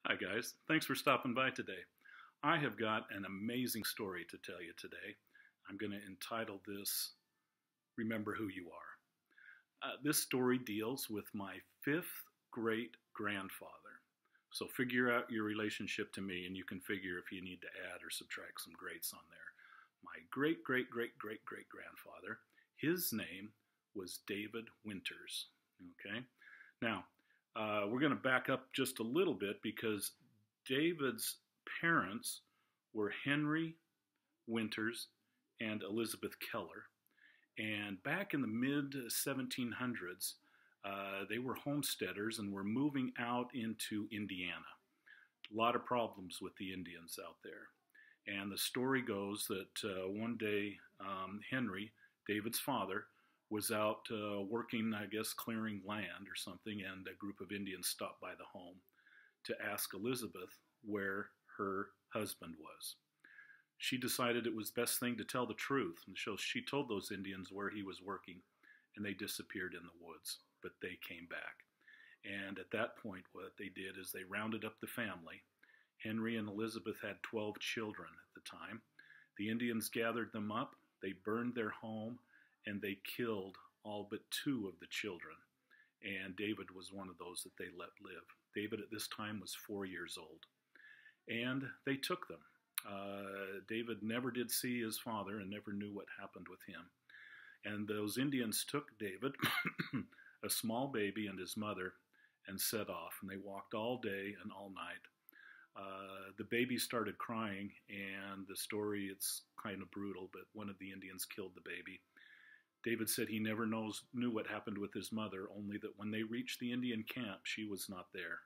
Hi, guys. Thanks for stopping by today. I have got an amazing story to tell you today. I'm going to entitle this Remember Who You Are. This story deals with my fifth great grandfather. So figure out your relationship to me, and you can figure if you need to add or subtract some greats on there. My great, great, great, great, great grandfather, his name was David Winters. Okay? Now, we're going to back up just a little bit because David's parents were Henry Winters and Elizabeth Keller. And back in the mid 1700s, they were homesteaders and were moving out into Indiana. A lot of problems with the Indians out there. And the story goes that one day Henry, David's father, was out working, I guess, clearing land or something, and a group of Indians stopped by the home to ask Elizabeth where her husband was. She decided it was best thing to tell the truth, and so she told those Indians where he was working, and they disappeared in the woods, but they came back. And at that point, what they did is they rounded up the family. Henry and Elizabeth had 12 children at the time. The Indians gathered them up, they burned their home, and they killed all but two of the children. And David was one of those that they let live. David at this time was 4 years old. And they took them. David never did see his father and never knew what happened with him. And those Indians took David, a small baby, and his mother, and set off. And they walked all day and all night. The baby started crying, and the story, it's kind of brutal, but one of the Indians killed the baby. David said he never knew what happened with his mother, only that when they reached the Indian camp, she was not there.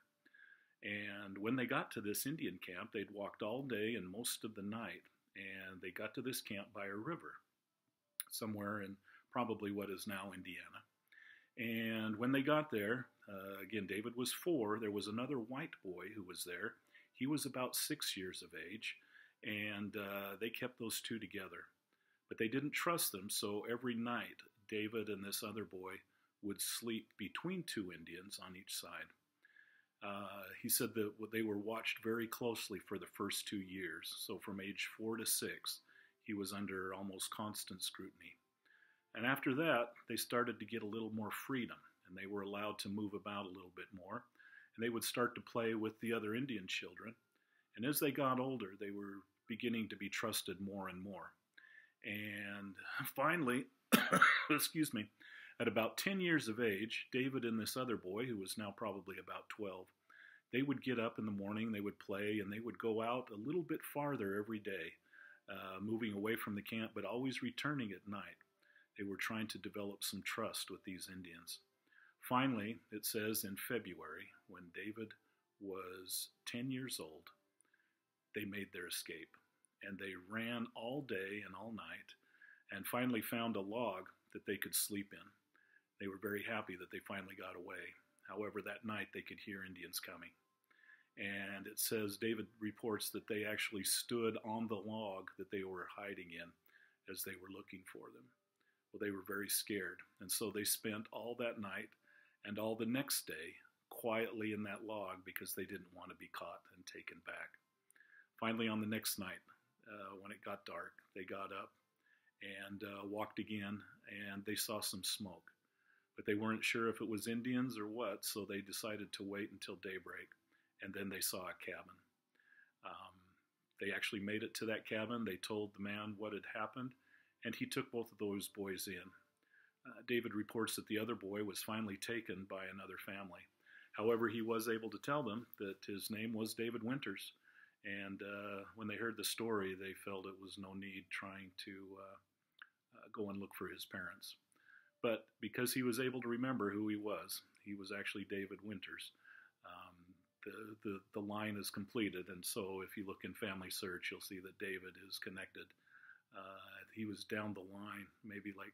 And when they got to this Indian camp, they'd walked all day and most of the night, and they got to this camp by a river, somewhere in probably what is now Indiana. And when they got there, again, David was 4. There was another white boy who was there. He was about 6 years of age, and they kept those two together. But they didn't trust them, so every night, David and this other boy would sleep between two Indians on each side. He said that they were watched very closely for the first 2 years. So from age 4 to 6, he was under almost constant scrutiny. And after that, they started to get a little more freedom, and they were allowed to move about a little bit more. And they would start to play with the other Indian children. And as they got older, they were beginning to be trusted more and more. And finally, excuse me, at about 10 years of age, David and this other boy, who was now probably about 12, they would get up in the morning, they would play, and they would go out a little bit farther every day, moving away from the camp, but always returning at night. They were trying to develop some trust with these Indians. Finally, it says in February, when David was 10 years old, they made their escape. And they ran all day and all night, and finally found a log that they could sleep in. They were very happy that they finally got away. However, that night they could hear Indians coming. And it says, David reports that they actually stood on the log that they were hiding in as they were looking for them. Well, they were very scared, and so they spent all that night and all the next day quietly in that log because they didn't want to be caught and taken back. Finally, on the next night, when it got dark, they got up and walked again, and they saw some smoke. But they weren't sure if it was Indians or what, so they decided to wait until daybreak, and then they saw a cabin. They actually made it to that cabin. They told the man what had happened, and he took both of those boys in. David reports that the other boy was finally taken by another family. However, he was able to tell them that his name was David Winters. And when they heard the story, they felt it was no need trying to go and look for his parents. But because he was able to remember who he was actually David Winters. The line is completed, and so if you look in Family Search, you'll see that David is connected. He was down the line, maybe like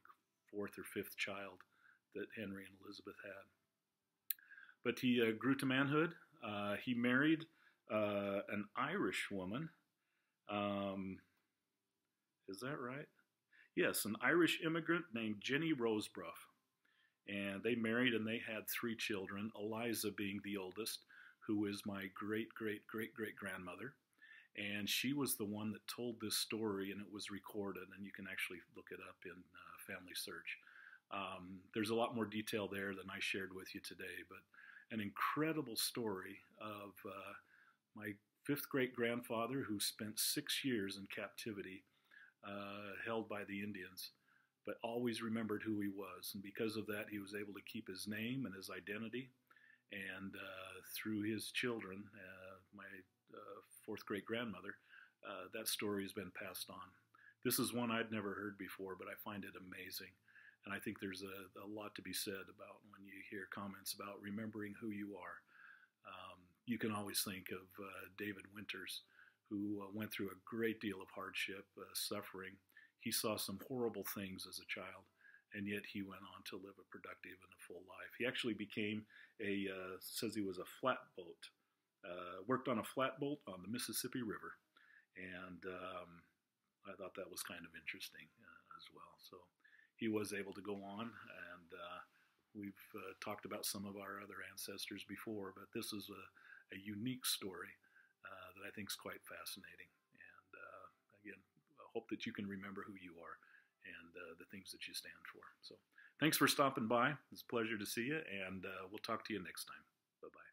4th or 5th child that Henry and Elizabeth had. But he grew to manhood. He married an Irish woman. Is that right? Yes, an Irish immigrant named Jenny Rosebrough. And they married and they had 3 children, Eliza being the oldest, who is my great-great-great-great-grandmother. And she was the one that told this story, and it was recorded, and you can actually look it up in Family Search. There's a lot more detail there than I shared with you today, but an incredible story of my fifth great-grandfather who spent 6 years in captivity, held by the Indians, but always remembered who he was. And because of that, he was able to keep his name and his identity. And through his children, my fourth great-grandmother, that story has been passed on. This is one I'd never heard before, but I find it amazing. And I think there's a lot to be said about when you hear comments about remembering who you are. You can always think of David Winters, who went through a great deal of hardship, suffering. He saw some horrible things as a child, and yet he went on to live a productive and a full life. He actually became says he was a flatboat, worked on a flatboat on the Mississippi River, and I thought that was kind of interesting as well. So he was able to go on, and we've talked about some of our other ancestors before, but this is a unique story that I think is quite fascinating. And again, I hope that you can remember who you are and the things that you stand for. So thanks for stopping by. It's a pleasure to see you, and we'll talk to you next time. Bye-bye.